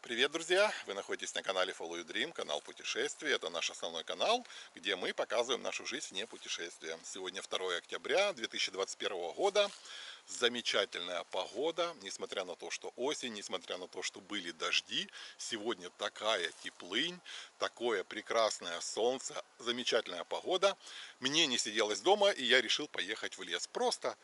Привет, друзья! Вы находитесь на канале Follow Your Dream, канал путешествий. Это наш основной канал, где мы показываем нашу жизнь вне путешествия. Сегодня 2 октября 2021 года. Замечательная погода, несмотря на то, что осень, несмотря на то, что были дожди. Сегодня такая теплынь, такое прекрасное солнце, замечательная погода. Мне не сиделось дома, и я решил поехать в лес. Просто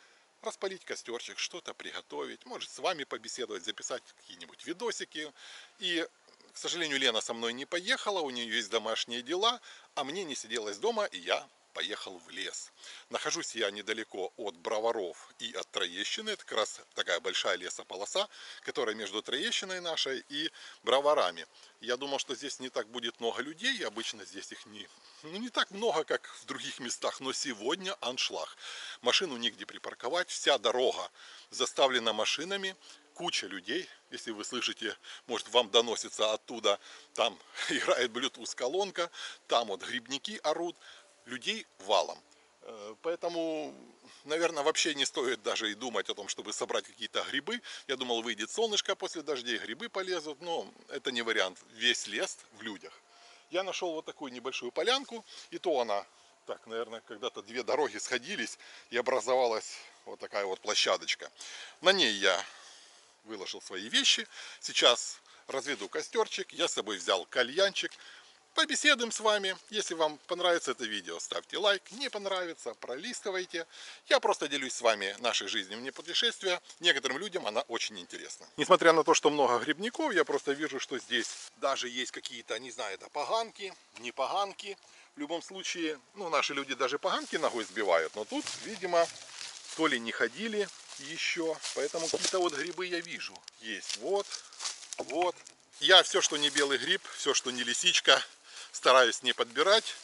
распалить костерчик, что-то приготовить, может с вами побеседовать, записать какие-нибудь видосики. И, к сожалению, Лена со мной не поехала, у нее есть домашние дела, а мне не сиделось дома, и я поехал в лес. Нахожусь я недалеко от Броваров и от Троещины. Это как раз такая большая лесополоса, которая между Троещиной нашей и Броварами. Я думал, что здесь не так будет много людей, обычно здесь их не так много, как в других местах, но сегодня аншлаг. Машину нигде припарковать, вся дорога заставлена машинами, куча людей. Если вы слышите, может, вам доносится оттуда, там играет Bluetooth-колонка, там вот грибники орут, людей валом. Поэтому, наверное, вообще не стоит даже и думать о том, чтобы собрать какие-то грибы. Я думал, выйдет солнышко после дождей, грибы полезут, но это не вариант. Весь лес в людях. Я нашел вот такую небольшую полянку, и то она, так, наверное, когда-то две дороги сходились, и образовалась вот такая вот площадочка. На ней я выложил свои вещи. Сейчас разведу костерчик, я с собой взял кальянчик. Побеседуем с вами. Если вам понравится это видео, ставьте лайк. Не понравится, пролистывайте. Я просто делюсь с вами нашей жизнью вне путешествия. Некоторым людям она очень интересна. Несмотря на то, что много грибников, я просто вижу, что здесь даже есть какие-то, не знаю, это поганки, не поганки. В любом случае, наши люди даже поганки ногой сбивают. Но тут, видимо, то ли не ходили еще. Поэтому какие-то вот грибы я вижу. Есть. Вот. Я все, что не белый гриб, все, что не лисичка, стараюсь не подбирать.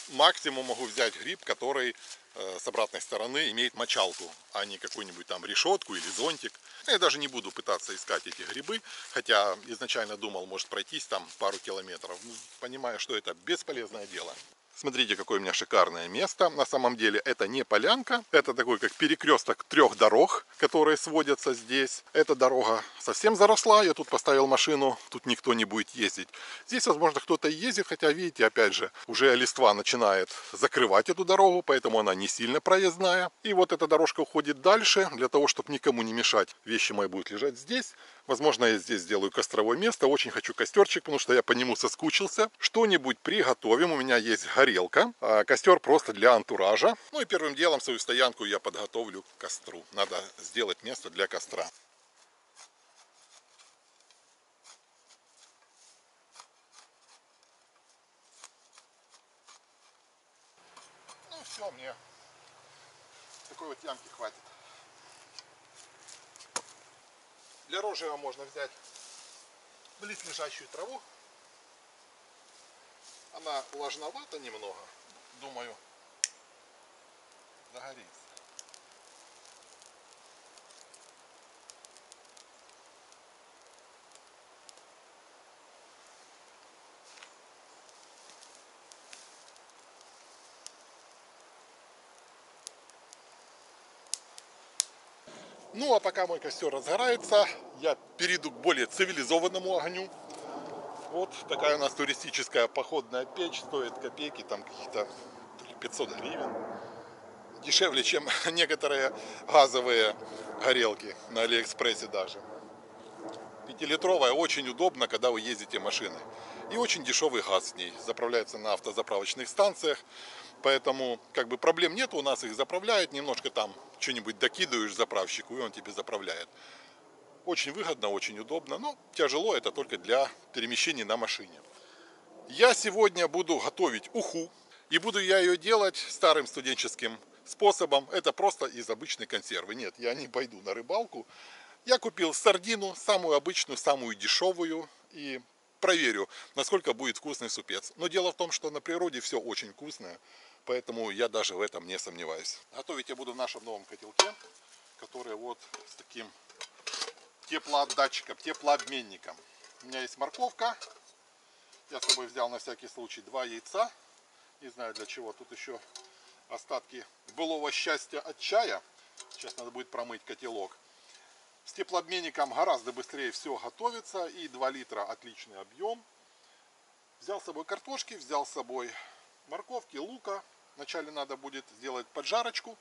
Максимум могу взять гриб, который с обратной стороны имеет мочалку, а не какую-нибудь там решетку или зонтик. Я даже не буду пытаться искать эти грибы, хотя изначально думал, может пройтись там пару километров. Понимаю, что это бесполезное дело. Смотрите, какое у меня шикарное место. На самом деле это не полянка, это такой как перекресток трех дорог, которые сводятся здесь. Эта дорога совсем заросла, я тут поставил машину, тут никто не будет ездить. Здесь, возможно, кто-то ездит, хотя, видите, опять же, уже листва начинает закрывать эту дорогу, поэтому она не сильно проездная. И вот эта дорожка уходит дальше, для того, чтобы никому не мешать. Вещи мои будут лежать здесь. Возможно, я здесь сделаю костровое место. Очень хочу костерчик, потому что я по нему соскучился. Что-нибудь приготовим. У меня есть горелка. Костер просто для антуража. И первым делом свою стоянку я подготовлю к костру. Надо сделать место для костра. Все, мне такой вот ямки хватит. Для розжига можно взять близлежащую траву. Она влажновата немного. Думаю, загорится. А пока мой костер разгорается, я перейду к более цивилизованному огню. Вот такая у нас туристическая походная печь, стоит копейки, там какие-то 500 гривен. Дешевле, чем некоторые газовые горелки на Алиэкспрессе даже. 5-литровая, очень удобно, когда вы ездите машиной. И очень дешевый газ с ней, заправляется на автозаправочных станциях. Поэтому проблем нет, у нас их заправляют, немножко там что-нибудь докидываешь заправщику, и он тебе заправляет. Очень выгодно, очень удобно, но тяжело это только для перемещения на машине. Я сегодня буду готовить уху, и буду я ее делать старым студенческим способом. Это просто из обычной консервы. Нет, я не пойду на рыбалку. Я купил сардину, самую обычную, самую дешевую, и проверю, насколько будет вкусный супец. Но дело в том, что на природе все очень вкусное, поэтому я даже в этом не сомневаюсь. Готовить я буду в нашем новом котелке, который вот с таким теплоотдатчиком, теплообменником. У меня есть морковка. Я с собой взял на всякий случай 2 яйца. Не знаю для чего. Тут еще остатки былого счастья от чая. Сейчас надо будет промыть котелок. С теплообменником гораздо быстрее все готовится. И 2 литра отличный объем. Взял с собой картошки, взял с собой морковки, лука. Вначале надо будет сделать поджарочку.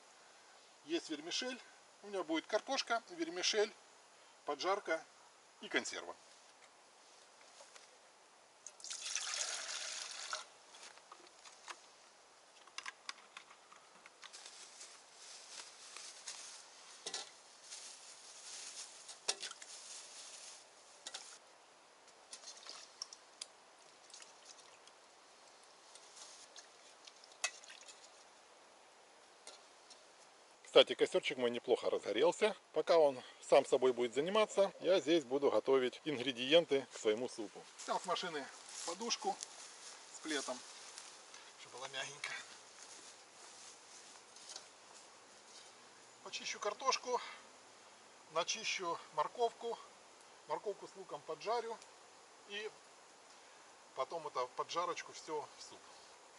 Есть вермишель. У меня будет картошка, вермишель, поджарка и консерва. Кстати, костерчик мой неплохо разгорелся. Пока он сам собой будет заниматься, я здесь буду готовить ингредиенты к своему супу. Снял с машины подушку с плетом, чтобы была мягенько. Почищу картошку, начищу морковку. Морковку с луком поджарю и потом это поджарочку все в суп.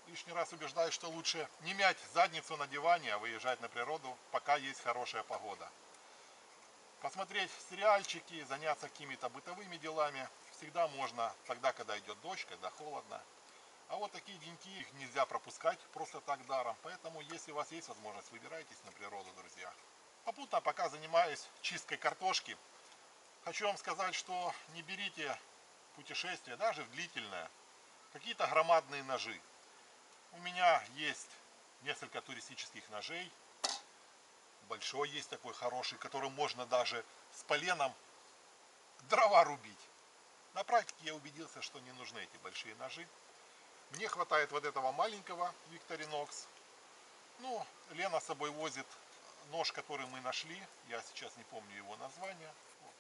Лишний раз убеждаюсь, что лучше не мять задницу на диване, а выезжать на природу, пока есть хорошая погода. Посмотреть сериальчики, заняться какими-то бытовыми делами всегда можно тогда, когда идет дождь, когда холодно. А вот такие деньки, их нельзя пропускать просто так даром. Поэтому, если у вас есть возможность, выбирайтесь на природу, друзья. Попутно, пока занимаюсь чисткой картошки, хочу вам сказать, что не берите путешествие, даже длительное, какие-то громадные ножи. У меня есть несколько туристических ножей. Большой есть такой хороший, которым можно даже с поленом дрова рубить. На практике я убедился, что не нужны эти большие ножи. Мне хватает вот этого маленького Victorinox. Ну, Лена с собой возит нож, который мы нашли. Я сейчас не помню его название.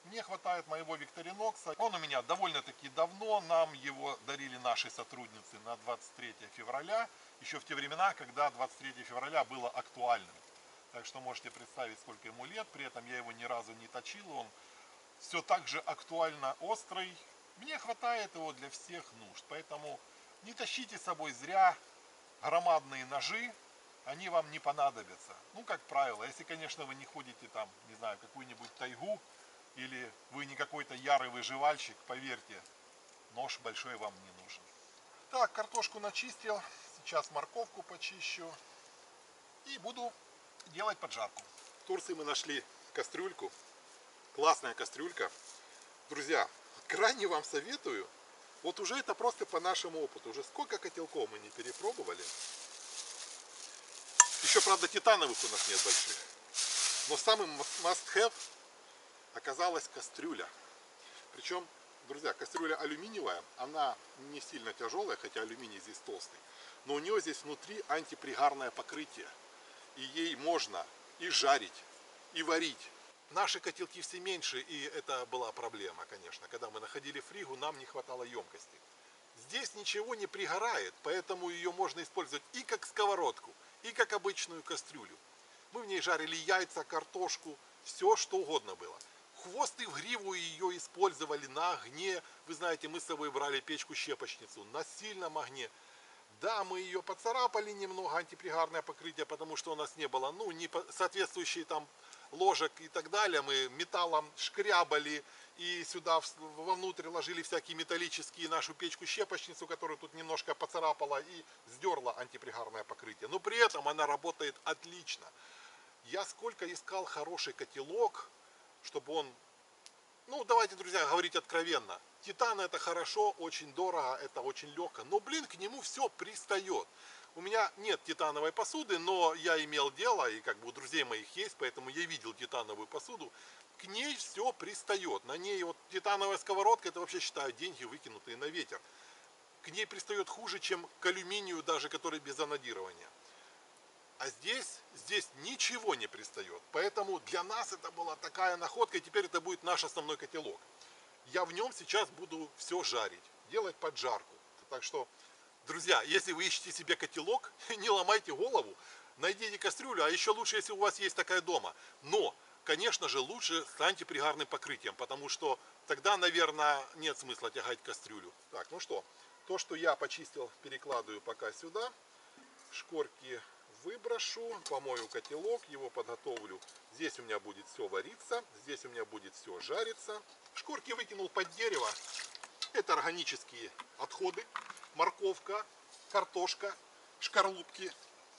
Мне хватает моего Victorinox. Он у меня довольно-таки давно. Нам его дарили наши сотрудницы на 23 февраля. Еще в те времена, когда 23 февраля было актуальным. Так что можете представить, сколько ему лет. При этом я его ни разу не точил. Он все так же актуально острый. Мне хватает его для всех нужд. Поэтому не тащите с собой зря громадные ножи. Они вам не понадобятся. Ну, как правило, если, конечно, вы не ходите там, не знаю, какую-нибудь тайгу, или вы не какой-то ярый выживальщик, поверьте, нож большой вам не нужен. Так, картошку начистил. Сейчас морковку почищу. И буду делать поджарку. В Турции мы нашли кастрюльку. Классная кастрюлька. Друзья, крайне вам советую. Вот уже это просто по нашему опыту. Уже сколько котелков мы не перепробовали. Еще, правда, титановых у нас нет больших. Но самым must-have оказалась кастрюля. Причем, друзья, кастрюля алюминиевая. Она не сильно тяжелая, хотя алюминий здесь толстый. Но у нее здесь внутри антипригарное покрытие. И ей можно и жарить, и варить. Наши котелки все меньше, и это была проблема, конечно. Когда мы находили в Ригу, нам не хватало емкости. Здесь ничего не пригорает, поэтому ее можно использовать и как сковородку, и как обычную кастрюлю. Мы в ней жарили яйца, картошку, все что угодно было. Хвост и в гриву ее использовали на огне. Вы знаете, мы с собой брали печку-щепочницу на сильном огне. Да, мы ее поцарапали немного, антипригарное покрытие, потому что у нас не было, ну, не соответствующие там ложек и так далее. Мы металлом шкрябали и сюда вовнутрь ложили всякие металлические нашу печку-щепочницу, которую тут немножко поцарапала и сдерла антипригарное покрытие. Но при этом она работает отлично. Я сколько искал хороший котелок, чтобы он... Ну, давайте, друзья, говорить откровенно. Титан это хорошо, очень дорого, это очень легко. Но, блин, к нему все пристает. У меня нет титановой посуды, но я имел дело, и как бы у друзей моих есть, поэтому я видел титановую посуду. К ней все пристает. На ней вот титановая сковородка, это вообще, считаю, деньги, выкинутые на ветер. К ней пристает хуже, чем к алюминию, даже который без анодирования. А здесь ничего не пристает. Поэтому для нас это была такая находка, и теперь это будет наш основной котелок. Я в нем сейчас буду все жарить, делать поджарку. Так что, друзья, если вы ищете себе котелок, не ломайте голову, найдите кастрюлю, а еще лучше, если у вас есть такая дома. Но, конечно же, лучше с антипригарным покрытием, потому что тогда, наверное, нет смысла тягать кастрюлю. Так, ну что, то, что я почистил, перекладываю пока сюда. Шкорки выброшу, помою котелок, его подготовлю. Здесь у меня будет все вариться, здесь у меня будет все жариться. Шкурки выкинул под дерево. Это органические отходы. Морковка, картошка, шкарлупки.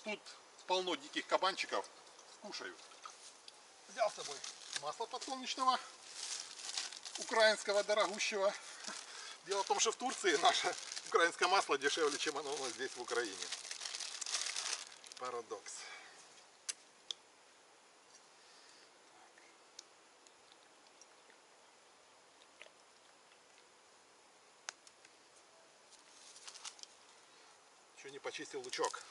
Тут полно диких кабанчиков. Скушают. Взял с собой масло подсолнечного, украинского, дорогущего. Дело в том, что в Турции наше украинское масло дешевле, чем оно у нас здесь в Украине. Парадокс. Еще не почистил лучок.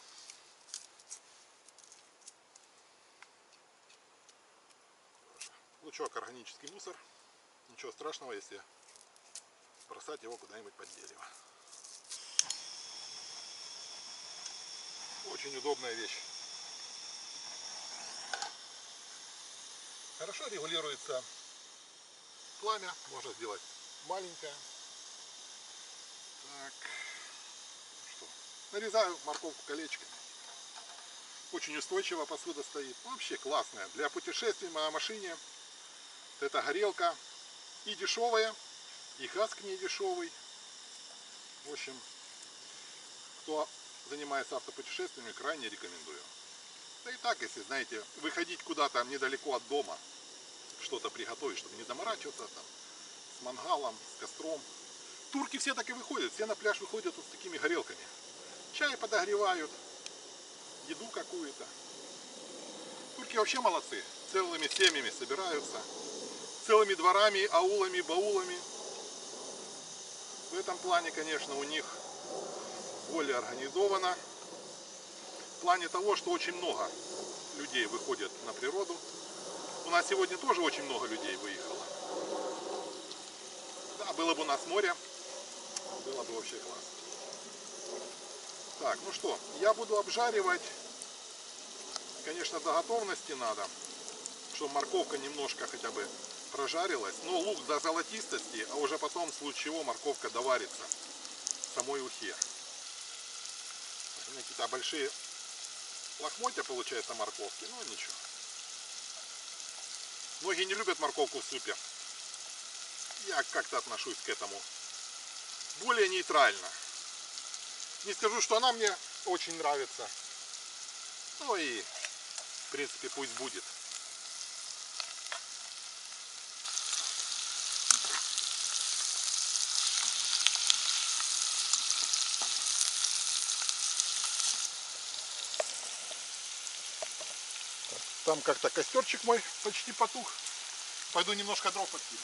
Лучок органический мусор. Ничего страшного, если бросать его куда-нибудь под дерево. Очень удобная вещь. Хорошо регулируется пламя. Можно сделать маленькое. Так. Что? Нарезаю морковку колечками. Очень устойчиво посуда стоит. Вообще классная. Для путешествий на машине. Это горелка и дешевая, и газ к ней дешевый. В общем, кто занимается автопутешествиями, крайне рекомендую. Да и так, если, знаете, выходить куда-то недалеко от дома, что-то приготовить, чтобы не заморачиваться там с мангалом, с костром. Турки все так и выходят, все на пляж выходят вот с такими горелками. Чай подогревают, еду какую-то. Турки вообще молодцы, целыми семьями собираются, целыми дворами, аулами, баулами. В этом плане, конечно, у них более организовано. В плане того, что очень много людей выходят на природу. У нас сегодня тоже очень много людей выехало. Да, было бы у нас море, было бы вообще классно. Так, ну что, я буду обжаривать. Конечно, до готовности надо, чтобы морковка немножко хотя бы прожарилась. Но лук до золотистости, а уже потом, в случае чего, морковка доварится в самой ухе. У меня какие-то большие лохмотья получается морковки, но ничего. Многие не любят морковку в супе. Я как-то отношусь к этому более нейтрально. Не скажу, что она мне очень нравится. Ну и, в принципе, пусть будет. Там как-то костерчик мой почти потух. Пойду немножко дров подкину.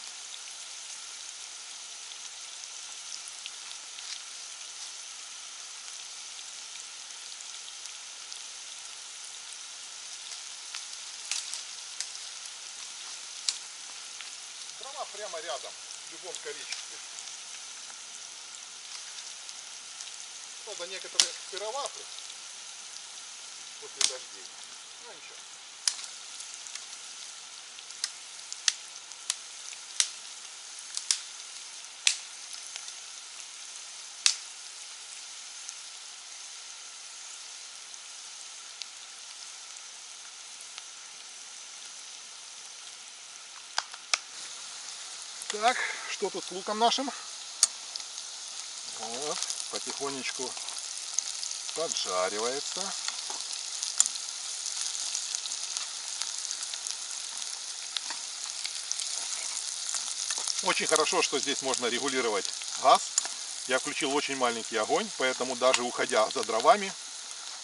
Дрова прямо рядом, в любом количестве. Правда, некоторые сыроваты после дождей. Ну ничего. Так, что тут с луком нашим? Вот, потихонечку поджаривается. Очень хорошо, что здесь можно регулировать газ. Я включил очень маленький огонь, поэтому даже уходя за дровами,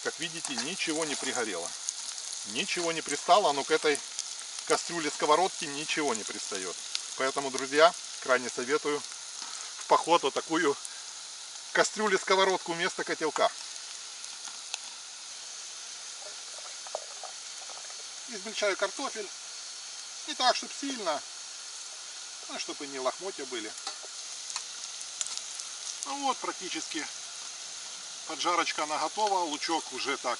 как видите, ничего не пригорело. Ничего не пристало, но к этой кастрюле сковородки ничего не пристает. Поэтому, друзья, крайне советую в поход вот такую кастрюлю-сковородку вместо котелка. Измельчаю картофель. Не так, чтобы сильно, но чтобы не лохмотья были. Ну вот, практически поджарочка она готова. Лучок уже так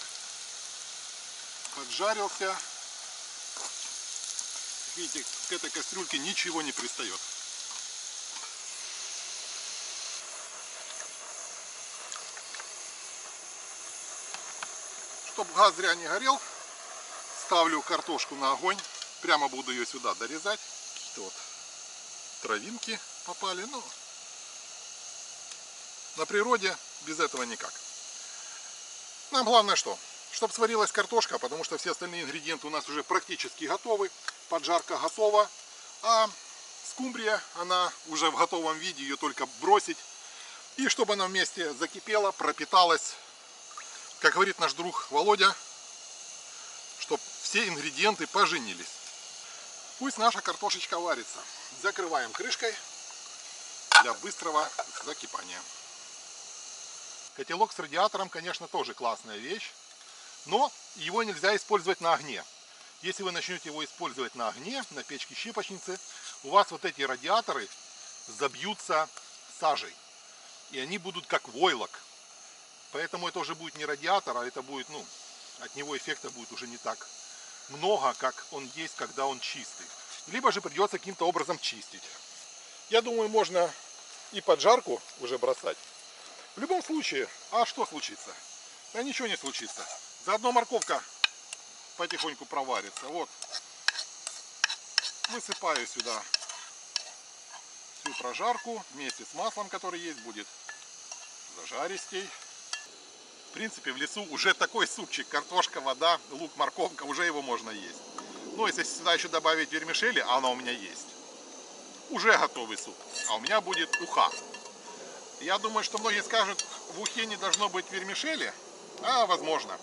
поджарился. Видите, к этой кастрюльке ничего не пристает. чтобы газ зря не горел, ставлю картошку на огонь. Прямо буду ее сюда дорезать. Какие-то вот травинки попали. Ну, на природе без этого никак. Нам главное что? Чтобы сварилась картошка, потому что все остальные ингредиенты у нас уже практически готовы. Поджарка готова. А скумбрия, она уже в готовом виде, ее только бросить. И чтобы она вместе закипела, пропиталась, как говорит наш друг Володя, чтобы все ингредиенты поженились. Пусть наша картошечка варится. Закрываем крышкой для быстрого закипания. Котелок с радиатором, конечно, тоже классная вещь, но его нельзя использовать на огне. Если вы начнете его использовать на огне, на печке-щипочнице, у вас вот эти радиаторы забьются сажей. И они будут как войлок. Поэтому это уже будет не радиатор, а это будет, ну, от него эффекта будет уже не так много, как он есть, когда он чистый. Либо же придется каким-то образом чистить. Я думаю, можно и поджарку уже бросать. В любом случае, а что случится? Да ничего не случится. Заодно морковка потихоньку проварится. Вот. Высыпаю сюда всю прожарку вместе с маслом, который есть, будет зажаристей. В принципе, в лесу уже такой супчик. Картошка, вода, лук, морковка, уже его можно есть. Но если сюда еще добавить вермишели, а она у меня есть, уже готовый суп. А у меня будет уха. Я думаю, что многие скажут, в ухе не должно быть вермишели. А, возможно.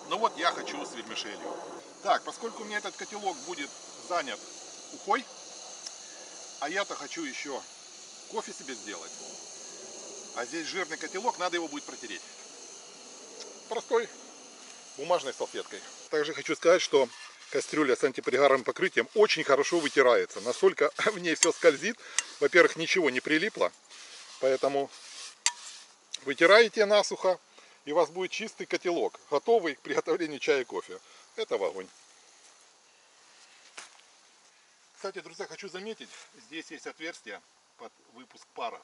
Но вот я хочу с вермишелью. Так, поскольку у меня этот котелок будет занят ухой, а я-то хочу еще кофе себе сделать. А здесь жирный котелок, надо его будет протереть. Простой бумажной салфеткой. Также хочу сказать, что кастрюля с антипригарным покрытием очень хорошо вытирается. Настолько в ней все скользит. Во-первых, ничего не прилипло. Поэтому вытираете насухо, и у вас будет чистый котелок, готовый к приготовлению чая и кофе. Это в огонь. Кстати, друзья, хочу заметить, здесь есть отверстие под выпуск пара.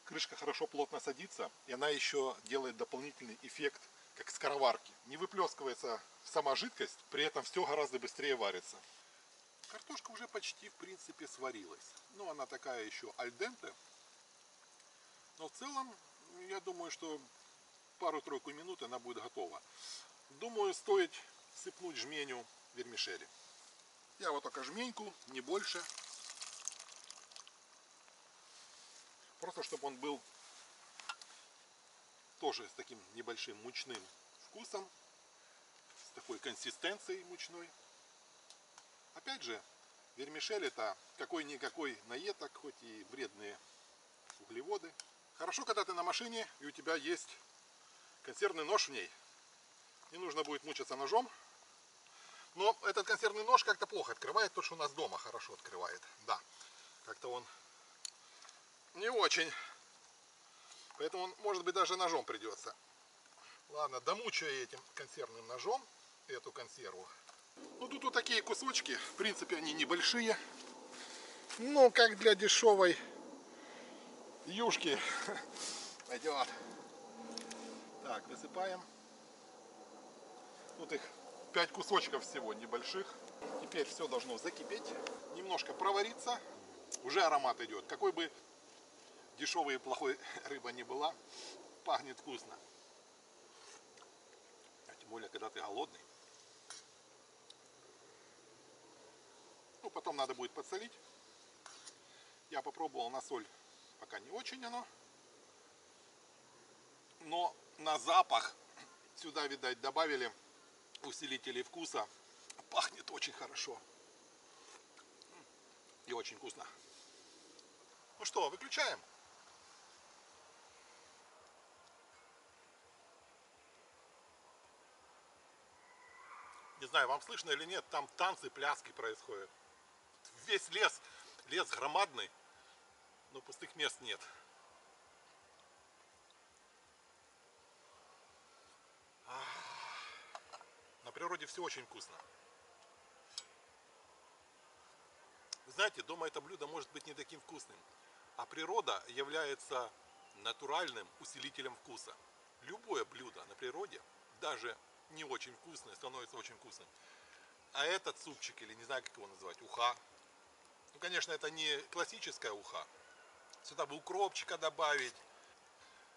Крышка хорошо плотно садится, и она еще делает дополнительный эффект, как скороварки. Не выплескивается сама жидкость, при этом все гораздо быстрее варится. Картошка уже почти, в принципе, сварилась. Но она такая еще аль денте. Но в целом, я думаю, что пару-тройку минут она будет готова. Думаю, стоит сыпнуть жменю вермишели. Я вот только жменьку, не больше. Просто чтобы он был тоже с таким небольшим мучным вкусом. С такой консистенцией мучной. Опять же, вермишель это какой-никакой наедок, хоть и вредные углеводы. Хорошо, когда ты на машине и у тебя есть консервный нож в ней. Не нужно будет мучиться ножом. Но этот консервный нож как-то плохо открывает, то, что у нас дома хорошо открывает. Да, как-то он не очень. Поэтому, может быть, даже ножом придется. Ладно, домучаю этим консервным ножом эту консерву. Ну, тут вот такие кусочки. В принципе, они небольшие. Ну, как для дешевой юшки. Пойдет. Так, высыпаем. Тут их 5 кусочков всего небольших. Теперь все должно закипеть. Немножко провариться. Уже аромат идет. Какой бы дешевой и плохой рыба не была, пахнет вкусно. А тем более, когда ты голодный. Ну, потом надо будет подсолить. Я попробовал на соль. Пока не очень оно. Но на запах сюда, видать, добавили усилителей вкуса. Пахнет очень хорошо. И очень вкусно. Ну что, выключаем. Не знаю, вам слышно или нет, там танцы, пляски происходят. Весь лес, лес громадный, но пустых мест нет. На природе все очень вкусно. Вы знаете, дома это блюдо может быть не таким вкусным, а природа является натуральным усилителем вкуса. Любое блюдо на природе даже не очень вкусное становится очень вкусным. А этот супчик, или не знаю, как его назвать, уха. Ну, конечно, это не классическая уха. Сюда бы укропчика добавить.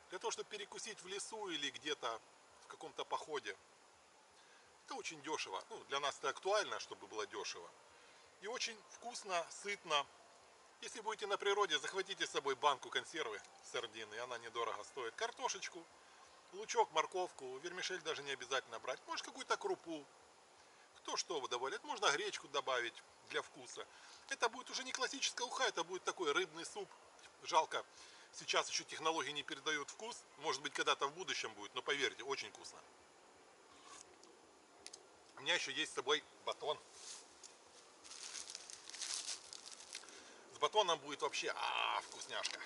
Для того, чтобы перекусить в лесу или где-то в каком-то походе. Это очень дешево. Ну, для нас это актуально, чтобы было дешево. И очень вкусно, сытно. Если будете на природе, захватите с собой банку консервы сардины. Она недорого стоит. Картошечку, лучок, морковку. Вермишель даже не обязательно брать. Может, какую-то крупу. Кто что добавляет. Можно гречку добавить для вкуса. Это будет уже не классическая уха, это будет такой рыбный суп. Жалко, сейчас еще технологии не передают вкус. Может быть, когда-то в будущем будет, но поверьте, очень вкусно. У меня еще есть с собой батон. С батоном будет вообще вкусняшка.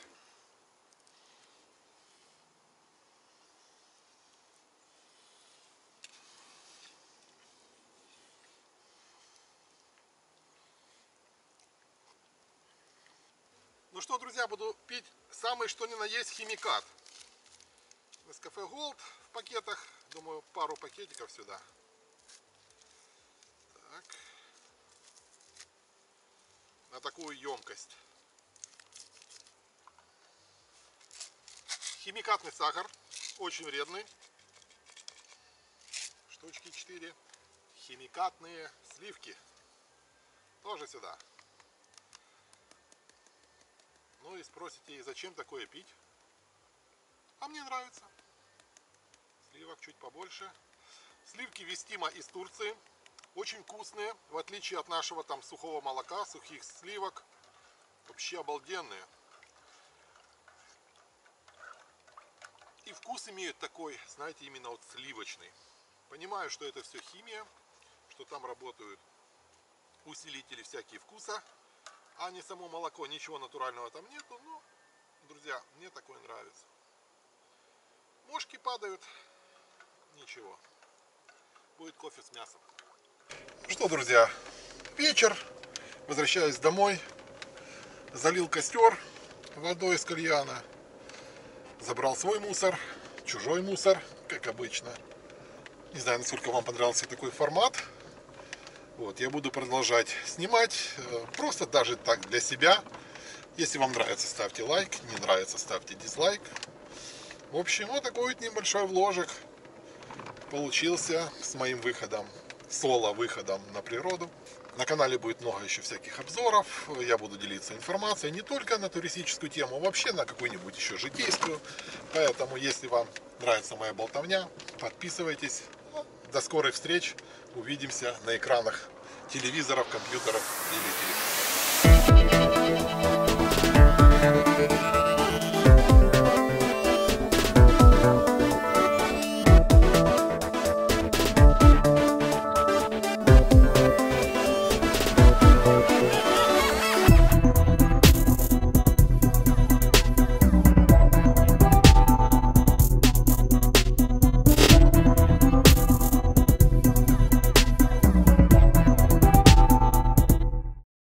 Ну что, друзья, буду пить самый что ни на есть химикат. Nescafé Gold в пакетах. Думаю, пару пакетиков сюда. Так. На такую емкость. Химикатный сахар. Очень вредный. Штучки 4. Химикатные сливки. Тоже сюда. Ну и спросите, зачем такое пить? А мне нравится. Сливок чуть побольше. Сливки вестимо из Турции. Очень вкусные. В отличие от нашего там сухого молока, сухих сливок. Вообще обалденные. И вкус имеют такой, знаете, именно вот сливочный. Понимаю, что это все химия. Что там работают усилители всякие вкуса. А не само молоко. Ничего натурального там нету. Но, друзья, мне такое нравится. Мошки падают. Ничего. Будет кофе с мясом. Ну что, друзья, вечер. Возвращаюсь домой. Залил костер водой из кальяна. Забрал свой мусор, чужой мусор, как обычно. Не знаю, насколько вам понравился такой формат. Вот, я буду продолжать снимать. Просто даже так для себя. Если вам нравится, ставьте лайк. Не нравится, ставьте дизлайк. В общем, вот такой вот небольшой вложек получился с моим выходом, соло-выходом на природу. На канале будет много еще всяких обзоров. Я буду делиться информацией не только на туристическую тему, а вообще на какую-нибудь еще житейскую. Поэтому, если вам нравится моя болтовня, подписывайтесь. До скорых встреч. Увидимся на экранах телевизоров, компьютеров или телефонов.